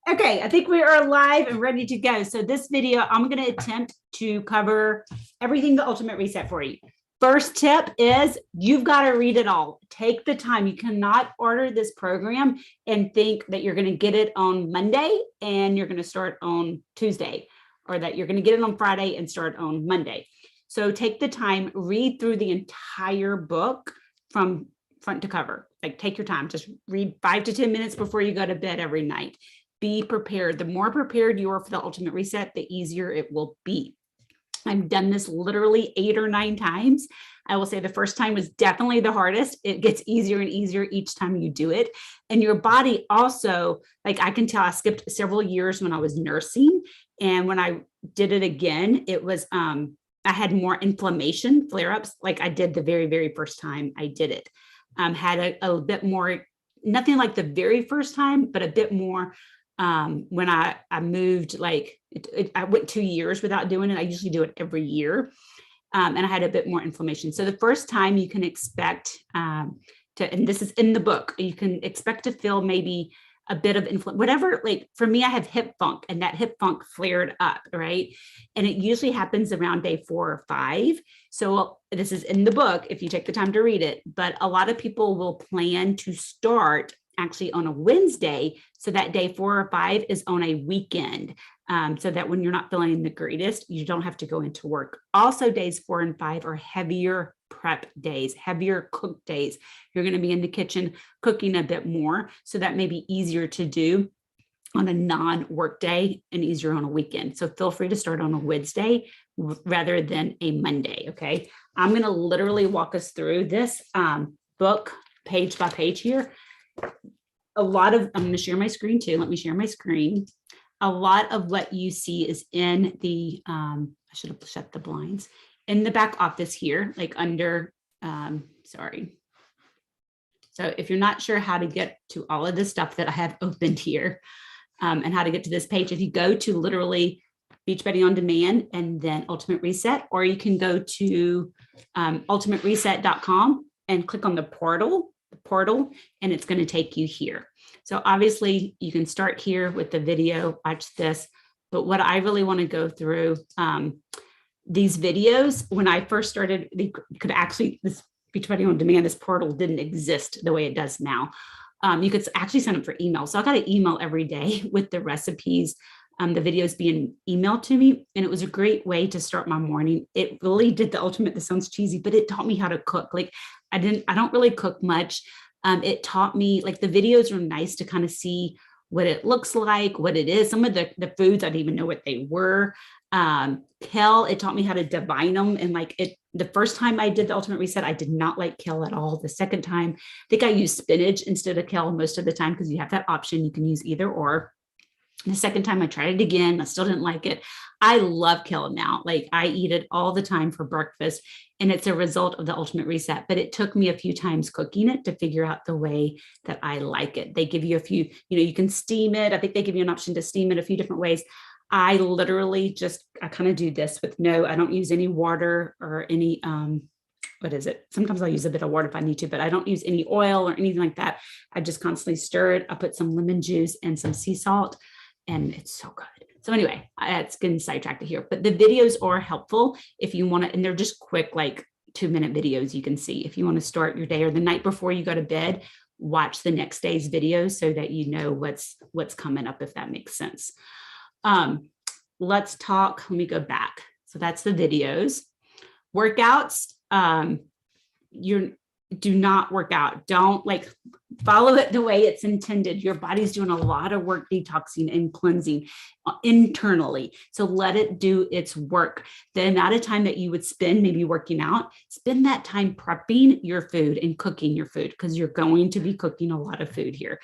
Okay, I think we are live and ready to go. So this video, I'm going to attempt to cover everything the Ultimate Reset for you. First tip is you've got to read it all. Take the time. You cannot order this program and think that you're going to get it on Monday and you're going to start on Tuesday, or that you're going to get it on Friday and start on Monday. So take the time, read through the entire book from front to cover. Like, take your time. Just read 5 to 10 minutes before you go to bed every night. Be prepared. The more prepared you are for the Ultimate Reset, the easier it will be. I've done this literally 8 or 9 times. I will say the first time was definitely the hardest. It gets easier and easier each time you do it. And your body also, like, I can tell I skipped several years when I was nursing. And when I did it again, it was, I had more inflammation, flare-ups, like I did the very, very first time I did it. Had a bit more, nothing like the very first time, but a bit more. When I moved, like I went 2 years without doing it. I usually do it every year. And I had a bit more inflammation. So the first time you can expect and this is in the book, you can expect to feel maybe a bit of whatever, like for me, I have hip funk, and that hip funk flared up, right? And it usually happens around day 4 or 5. So this is in the book if you take the time to read it, but a lot of people will plan to start actually on a Wednesday, so that day 4 or 5 is on a weekend, so that when you're not feeling the greatest, you don't have to go into work. Also, days 4 and 5 are heavier prep days, heavier cook days. You're going to be in the kitchen cooking a bit more, so that may be easier to do on a non-work day and easier on a weekend. So feel free to start on a Wednesday rather than a Monday. Okay, I'm going to literally walk us through this book page by page here. I'm going to share my screen too. Let me share my screen. A lot of what you see is in the, I should have shut the blinds, in the back office here, like under, sorry. So if you're not sure how to get to all of the stuff that I have opened here, and how to get to this page, if you go to literally Beachbody On Demand and then Ultimate Reset, or you can go to ultimatereset.com and click on the portal, and it's going to take you here. So obviously you can start here with the video, watch this, but what I really want to go through, these videos, when I first started, they could actually, this Beachbody On Demand, this portal didn't exist the way it does now. You could actually sign up for email. So I got an email every day with the recipes, the videos being emailed to me. And it was a great way to start my morning. It really did the ultimate, this sounds cheesy, but it taught me how to cook. Like I don't really cook much. It taught me, like, the videos are nice to kind of see what it looks like, what it is. Some of the foods, I didn't even know what they were. Kale, it taught me how to divine them. And like the first time I did the Ultimate Reset, I did not like kale at all. The second time, I think I used spinach instead of kale most of the time, because you have that option. You can use either or. The second time I tried it again, I still didn't like it. I love kale now. Like I eat it all the time for breakfast, and it's a result of the Ultimate Reset, but it took me a few times cooking it to figure out the way that I like it. They give you a few, you can steam it. I think they give you an option to steam it a few different ways. I literally I kind of do this with I don't use any water or any, what is it? Sometimes I'll use a bit of water if I need to, but I don't use any oil or anything like that. I just constantly stir it. I put some lemon juice and some sea salt, and it's so good. So anyway, it's getting sidetracked here, but the videos are helpful if you want to, and they're just quick, like 2-minute videos you can see. If you want to start your day or the night before you go to bed, watch the next day's videos so that you know what's coming up, if that makes sense. Let's talk, let me go back. So that's the videos. Workouts, do not work out. Don't follow it the way it's intended. Your body's doing a lot of work detoxing and cleansing internally. So let it do its work. The amount of time that you would spend maybe working out, spend that time prepping your food and cooking your food, because you're going to be cooking a lot of food here.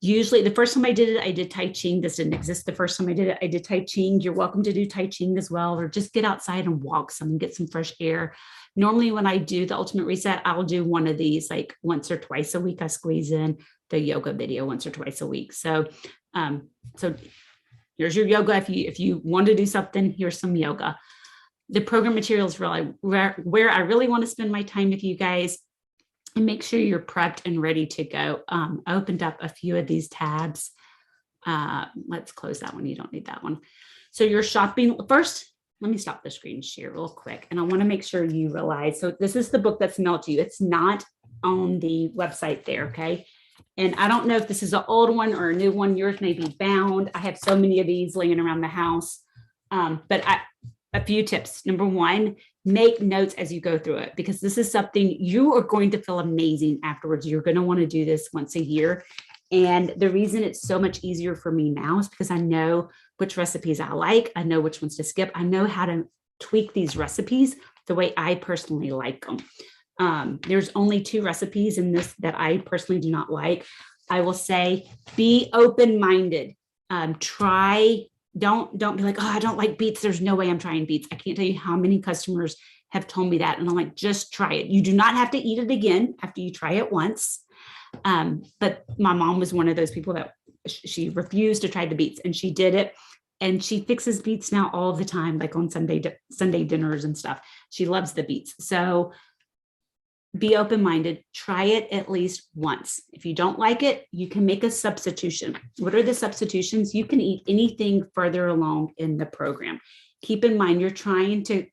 Usually the first time I did it, I did Tai Chi. This didn't exist the first time I did it. I did Tai Chi. You're welcome to do Tai Chi as well, or just get outside and walk some and get some fresh air. Normally when I do the Ultimate Reset, I'll do one of these like once or twice a week. I squeeze in the yoga video once or twice a week. So here's your yoga. If you want to do something, here's some yoga. The program materials really where I really want to spend my time with you guys. And make sure you're prepped and ready to go. I opened up a few of these tabs Let's close that one. You don't need that one. So you're shopping first. Let me stop the screen share real quick. And I want to make sure you realize, so this is the book that's mailed to you. It's not on the website there. Okay. And I don't know if this is an old one or a new one. Yours may be bound. I have so many of these laying around the house. But a few tips. Number one, make notes as you go through it, because this is something you are going to feel amazing afterwards. You're going to want to do this once a year. And the reason it's so much easier for me now is because I know which recipes I like. I know which ones to skip. I know how to tweak these recipes the way I personally like them. There's only 2 recipes in this that I personally do not like. I will say, be open-minded. Don't be like, oh, I don't like beets. There's no way I'm trying beets. I can't tell you how many customers have told me that. And I'm like, just try it. You do not have to eat it again after you try it once. But my mom was one of those people that she refused to try the beets, and she did it. And she fixes beets now all the time, like on Sunday dinners and stuff. She loves the beets. So be open-minded, try it at least once. If you don't like it, you can make a substitution. What are the substitutions? You can eat anything further along in the program. Keep in mind, you're trying to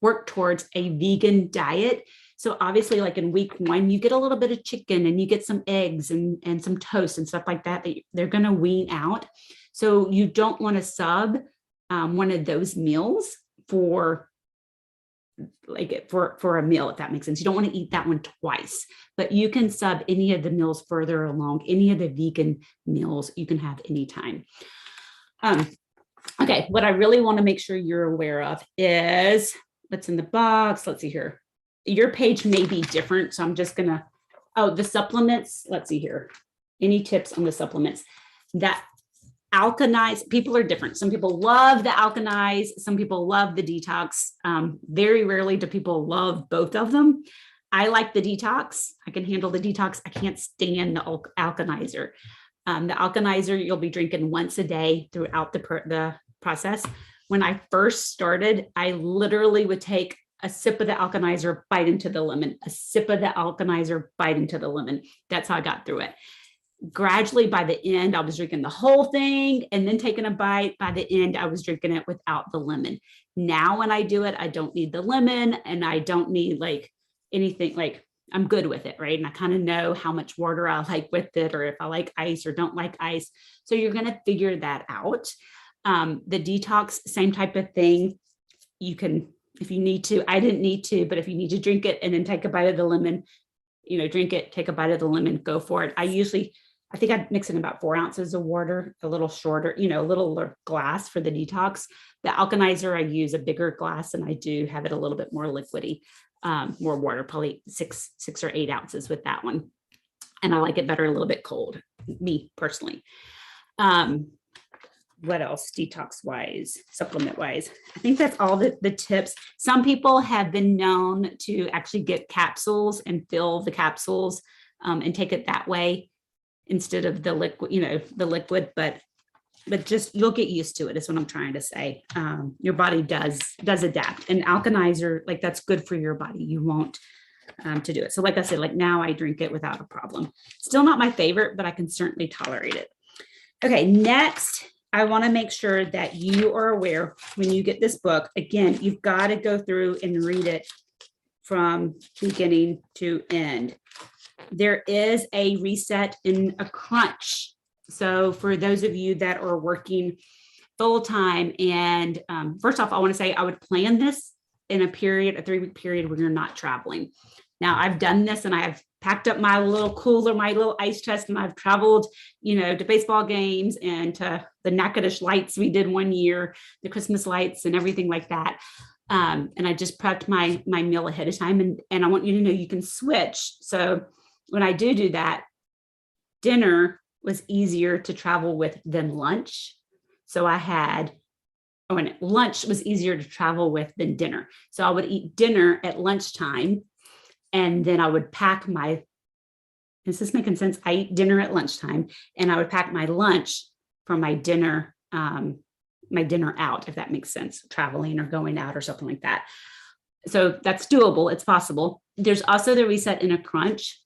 work towards a vegan diet. So obviously, like in week 1, you get a little bit of chicken and you get some eggs and some toast and stuff like that they're going to wean out. So you don't want to sub one of those meals for a meal, if that makes sense. You don't want to eat that one twice, but you can sub any of the meals further along, any of the vegan meals you can have anytime. Okay, what I really want to make sure you're aware of is what's in the box. Let's see here. Your page may be different, so I'm just gonna, the supplements. Let's see here. Any tips on the supplements? That Alkanize, people are different. Some people love the Alkanize, some people love the detox. Very rarely do people love both of them. I like the detox. I can handle the detox. I can't stand the Alkanizer. The Alkanizer you'll be drinking once a day throughout the process. When I first started, I literally would take a sip of the Alkanizer, bite into the lemon, a sip of the Alkanizer, bite into the lemon. That's how I got through it. Gradually, by the end, I was drinking the whole thing and then taking a bite. By the end, I was drinking it without the lemon. Now, when I do it, I don't need the lemon and I don't need like anything, like I'm good with it, right? And I kind of know how much water I like with it, or if I like ice or don't like ice. So you're going to figure that out. The detox, same type of thing. You can, if you need to, I didn't need to, but if you need to drink it and then take a bite of the lemon, drink it, take a bite of the lemon, go for it. I think I'd mix in about 4 ounces of water, a little shorter, a little glass for the detox. The Alkanizer, I use a bigger glass and I do have it a little bit more liquidy, more water, probably 6 or 8 ounces with that one. And I like it better a little bit cold, me personally. What else detox wise, supplement wise? I think that's all the tips. Some people have been known to actually get capsules and fill the capsules and take it that way instead of the liquid, but just you'll get used to it is what I'm trying to say. Your body does adapt, and Alkanizer, like that's good for your body. You won't to do it. So like I said, like now I drink it without a problem. Still not my favorite, but I can certainly tolerate it. Okay, next, I want to make sure that you are aware when you get this book, again, you've got to go through and read it from beginning to end. There is a reset in a crunch. So for those of you that are working full time, and first off, I want to say I would plan this in a 3-week period when you're not traveling. Now I've done this and I have packed up my little cooler, my little ice chest, and I've traveled, to baseball games and to the Natchitoches lights we did one year, the Christmas lights and everything like that. And I just prepped my meal ahead of time. And I want you to know you can switch. So when I do that, dinner was easier to travel with than lunch. So lunch was easier to travel with than dinner. So I would eat dinner at lunchtime, and then I would pack is this making sense? I eat dinner at lunchtime, and I would pack my lunch for my dinner out, if that makes sense, traveling or going out or something like that. So that's doable. It's possible. There's also the reset in a crunch.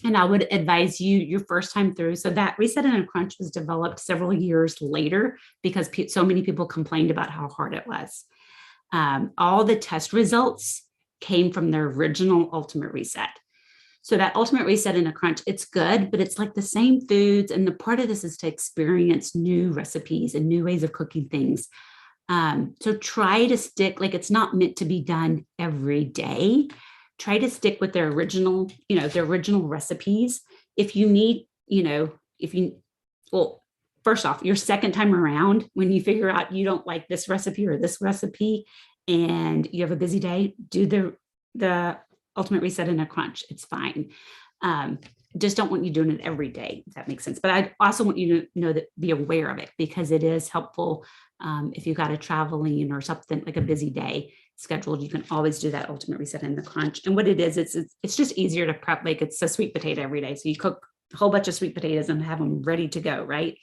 And I would advise you your first time through. So that Reset and a Crunch was developed several years later because so many people complained about how hard it was. All the test results came from the original Ultimate Reset. So that Ultimate Reset and a Crunch, it's good, but it's like the same foods. And the part of this is to experience new recipes and new ways of cooking things. So try to stick, like it's not meant to be done every day. Try to stick with their original, their original recipes. If you need, well, first off, your second time around, when you figure out you don't like this recipe or this recipe and you have a busy day, do the Ultimate Reset and a Crunch. It's fine. Just don't want you doing it every day, if that makes sense. But I also want you to know that be aware of it because it is helpful. If you got a traveling or something like a busy day scheduled, you can always do that Ultimate Reset and the Crunch. And what it is, it's just easier to prep. Like it's a sweet potato every day. So you cook a whole bunch of sweet potatoes and have them ready to go, right?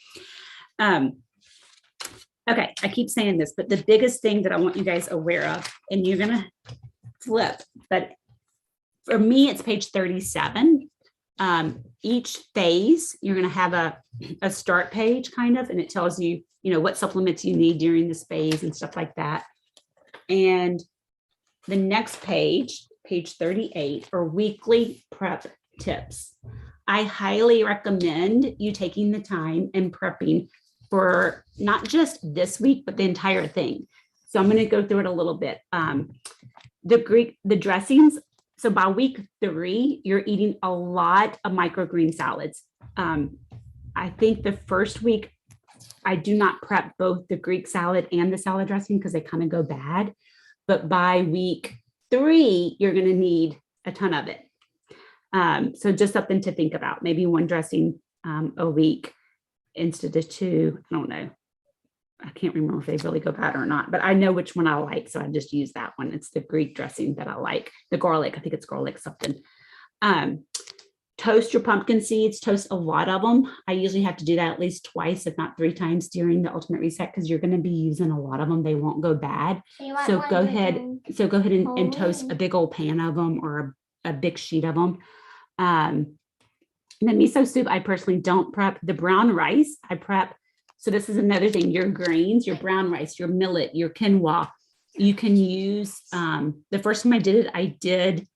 Okay, I keep saying this, but the biggest thing that I want you guys aware of, and you're gonna flip, but for me, it's page 37. Each phase, you're going to have a start page kind of, and it tells you, what supplements you need during this phase and stuff like that. And the next page, page 38, are weekly prep tips. I highly recommend you taking the time and prepping for not just this week, but the entire thing. So I'm going to go through it a little bit. The dressings. So by week 3, you're eating a lot of microgreen salads. I think the first week, I do not prep both the Greek salad and the salad dressing because they kind of go bad. But by week 3, you're going to need a ton of it. So just something to think about. Maybe one dressing a week instead of 2. I don't know. I can't remember if they really go bad or not, but I know which one I like. So I just use that one. It's the Greek dressing that I like. The garlic, I think it's garlic something. Toast your pumpkin seeds, toast a lot of them. I usually have to do that at least twice, if not 3 times during the Ultimate Reset, because you're going to be using a lot of them. They won't go bad. So go ahead and toast a big old pan of them or a big sheet of them. And the miso soup, I personally don't prep. The brown rice, I prep. So this is another thing, your grains, your brown rice, your millet, your quinoa, you can use, the first time I did it, I did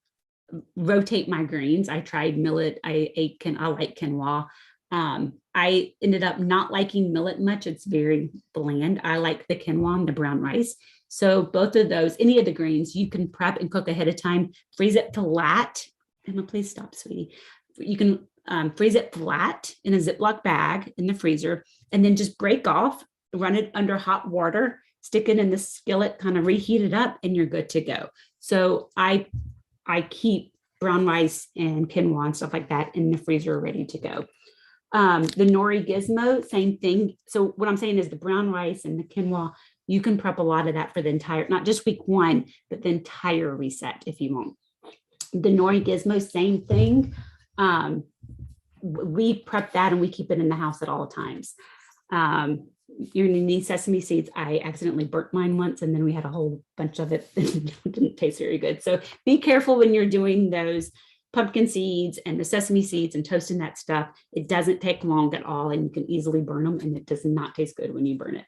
rotate my grains. I tried millet. I like quinoa. I ended up not liking millet much. It's very bland. I like the quinoa and the brown rice. So both of those, any of the grains, you can prep and cook ahead of time, freeze it flat. Emma, please stop, sweetie. You can freeze it flat in a Ziploc bag in the freezer, and then just break off, run it under hot water, stick it in the skillet, kind of reheat it up, and you're good to go. So I keep brown rice and quinoa and stuff like that in the freezer ready to go. The nori gizmo, same thing. So what I'm saying is the brown rice and the quinoa, you can prep a lot of that for the entire, not just week 1, but the entire reset if you want. The nori gizmo, same thing. We prep that and we keep it in the house at all times. You're gonna need sesame seeds. I accidentally burnt mine once and then we had a whole bunch of it. It didn't taste very good. So be careful when you're doing those pumpkin seeds and the sesame seeds and toasting that stuff. It doesn't take long at all and you can easily burn them and it does not taste good when you burn it.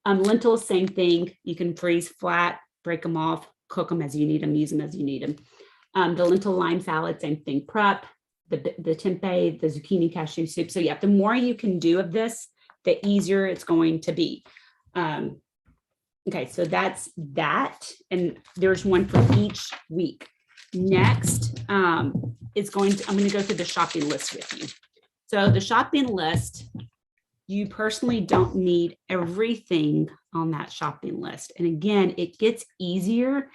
Lentils, same thing. You can freeze flat, break them off, cook them as you need them, use them as you need them. The lentil lime salad, same thing, prep. The tempeh, the zucchini cashew soup. So yeah, the more you can do of this, the easier it's going to be. Okay, so that's that. And there's one for each week. Next is I'm going to go through the shopping list with you. So the shopping list, you personally don't need everything on that shopping list. And again, it gets easier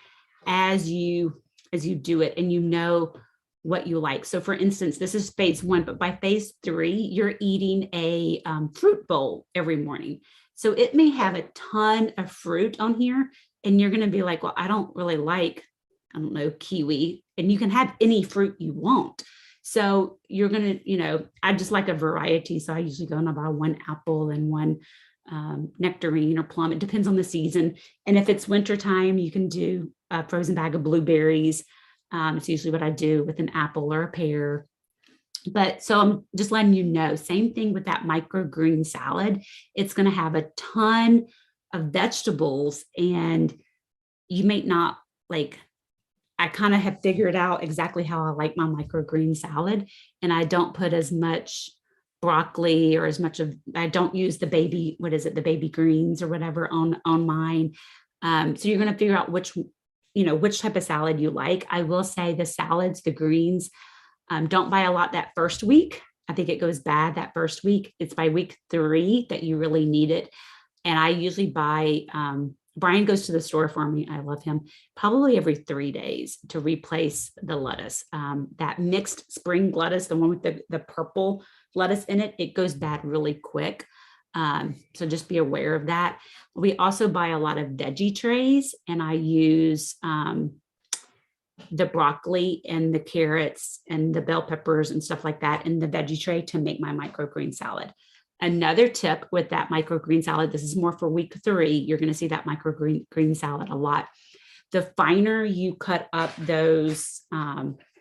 as you do it and you know what you like. So for instance, this is phase 1, but by phase 3, you're eating a fruit bowl every morning. So it may have a ton of fruit on here and you're going to be like, well, I don't really like, I don't know, kiwi, and you can have any fruit you want. So you're going to, I just like a variety. So I usually go and I buy 1 apple and 1 nectarine or plum. It depends on the season. And if it's wintertime, you can do a frozen bag of blueberries. It's usually what I do with an apple or a pear. But so I'm just letting you know, same thing with that microgreen salad. It's going to have a ton of vegetables, and you may not like, I kind of have figured out exactly how I like my microgreen salad, and I don't put as much broccoli or as much of, I don't use the baby, what is it, the baby greens or whatever on mine. So you're going to figure out which, which type of salad you like. I will say the salads, the greens, don't buy a lot that first week. I think it goes bad that first week. It's by week 3 that you really need it. And I usually buy, Brian goes to the store for me. I love him, probably every 3 days to replace the lettuce. That mixed spring lettuce, the one with the purple lettuce in it, it goes bad really quick. So just be aware of that. We also buy a lot of veggie trays, and I use the broccoli and the carrots and the bell peppers and stuff like that in the veggie tray to make my microgreen salad. Another tip with that microgreen salad, this is more for week 3, you're going to see that microgreen salad a lot. The finer you cut up those,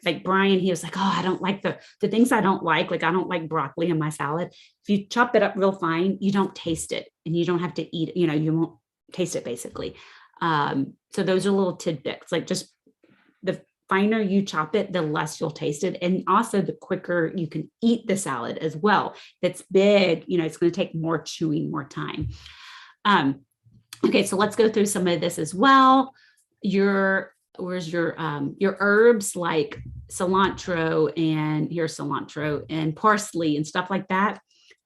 like Brian, he was like, oh, I don't like the things I don't like I don't like broccoli in my salad. If you chop it up real fine, you don't taste it, and you don't have to eat, you won't taste it basically. So those are little tidbits, like just the finer you chop it, the less you'll taste it. And also the quicker you can eat the salad as well. If it's big, it's going to take more chewing, more time. Okay, so let's go through some of this as well. Where's your herbs like cilantro, and here's cilantro and parsley and stuff like that.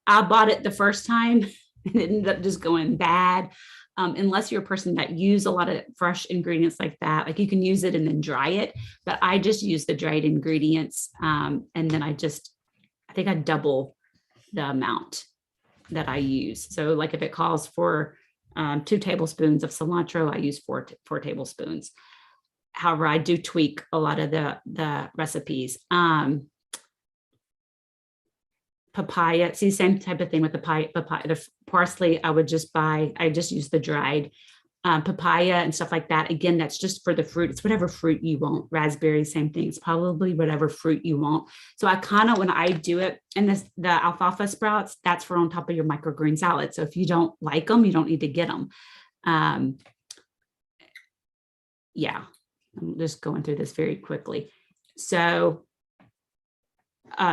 I bought it the first time and it ended up just going bad. Unless you're a person that use a lot of fresh ingredients like that, like you can use it and then dry it, but I just use the dried ingredients. And then I think I double the amount that I use. So like if it calls for 2 tablespoons of cilantro, I use 4 tablespoons. However, I do tweak a lot of the recipes. Papaya, see, same type of thing with the papaya, the parsley, I just use the dried papaya and stuff like that. Again, that's just for the fruit. It's whatever fruit you want. Raspberry, same thing. It's probably whatever fruit you want. So I kind of, when I do it, and the alfalfa sprouts, that's for on top of your microgreen salad. So if you don't like them, you don't need to get them. Yeah, I'm just going through this very quickly. So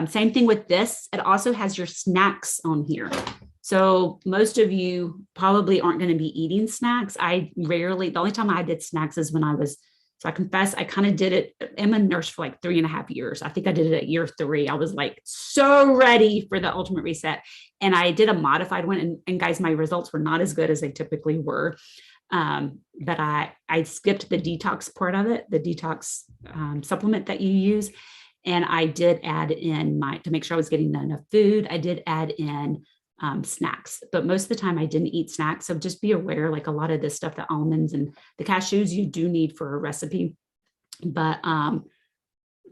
same thing with this. It also has your snacks on here. So most of you probably aren't going to be eating snacks. The only time I did snacks is when so I confess, I kind of did it. I'm a nurse for like 3.5 years. I think I did it at year 3. I was like so ready for the ultimate reset. And I did a modified one, and guys, my results were not as good as they typically were. But I skipped the detox part of it, the detox supplement that you use. And I did add in to make sure I was getting enough food, I did add in snacks, but most of the time I didn't eat snacks. So just be aware, like a lot of this stuff, the almonds and the cashews, you do need for a recipe, but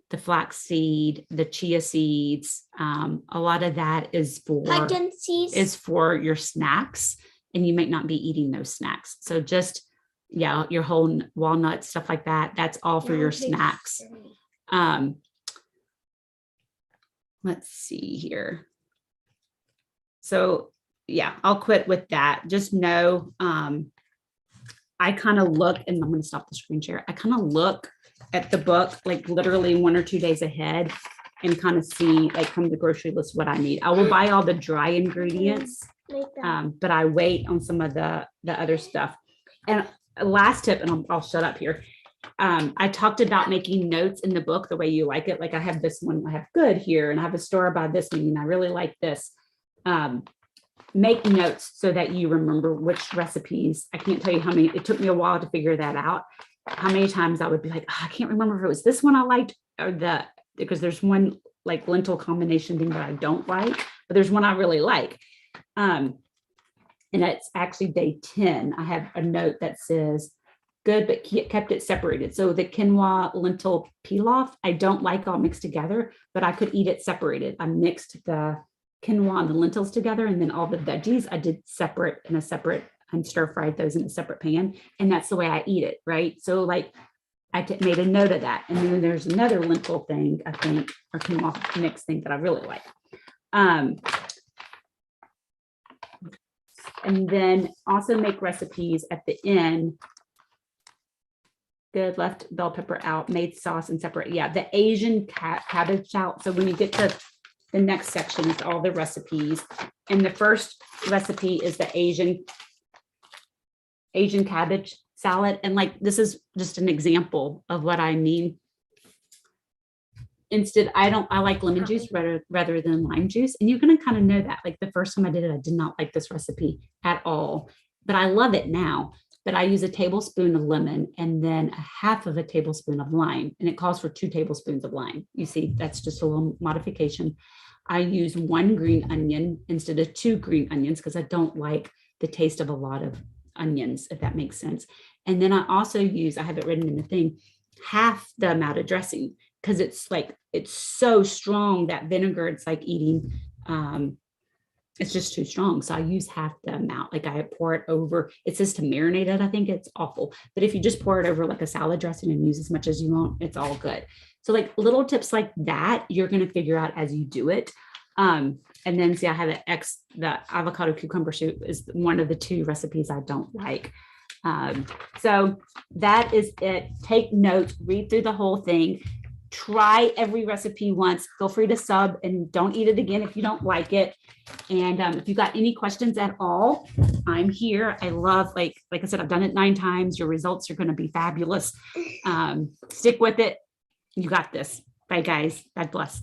the flaxseed, the chia seeds, a lot of that is for your snacks, and you might not be eating those snacks. So just, your whole walnuts, stuff like that, that's all for your snacks. Let's see here. So I'll quit with that. Just know, I kind of look, and I'm going to stop the screen share. I kind of look at the book, like literally 1 or 2 days ahead, and kind of see, like from the grocery list, what I need. I will buy all the dry ingredients, but I wait on some of the other stuff. And last tip, and I'll shut up here. I talked about making notes in the book the way you like it. Like I have this one, I have good here, and I have a store by this one, and I really like this. Make notes so that you remember which recipes. I can't tell you how many, it took me a while to figure that out. How many times I would be like, oh, I can't remember if it was this one I liked or because there's one like lentil combination thing that I don't like, but there's one I really like. And it's actually day 10. I have a note that says, good, but kept it separated. So the quinoa lentil pilaf, I don't like all mixed together, but I could eat it separated. I mixed the quinoa and the lentils together, and then all the veggies I did separate in a separate, and stir fried those in a separate pan. And that's the way I eat it, right? So like made a note of that. And then there's another lentil thing, I think, or quinoa mix thing that I really like. And then also make recipes at the end. Good, left bell pepper out, made sauce and separate. Yeah, the Asian cabbage out. So when you get to the next section, it's all the recipes. And the first recipe is the Asian cabbage salad. And like, this is just an example of what I mean. Instead, I like lemon juice rather than lime juice. And you're going to kind of know that. Like the first time I did it, I did not like this recipe at all, but I love it now. But I use a tablespoon of lemon and then a half of a tablespoon of lime. And it calls for 2 tablespoons of lime. You see, that's just a little modification. I use 1 green onion instead of 2 green onions because I don't like the taste of a lot of onions, if that makes sense. And then I also use, I have it written in the thing, half the amount of dressing because it's so strong that vinegar, it's like eating, it's just too strong. So I use half the amount. Like I pour it over, it says to marinate it. I think it's awful. But if you just pour it over like a salad dressing and use as much as you want, it's all good. So like little tips like that, you're going to figure out as you do it. And then see, I have the avocado cucumber soup is one of the 2 recipes I don't like. So that is it. Take notes, read through the whole thing. Try every recipe once. Feel free to sub and don't eat it again if you don't like it. And if you got any questions at all, I'm here. I love, like I said, I've done it 9 times. Your results are going to be fabulous. Stick with it. You got this. Bye, guys. God bless.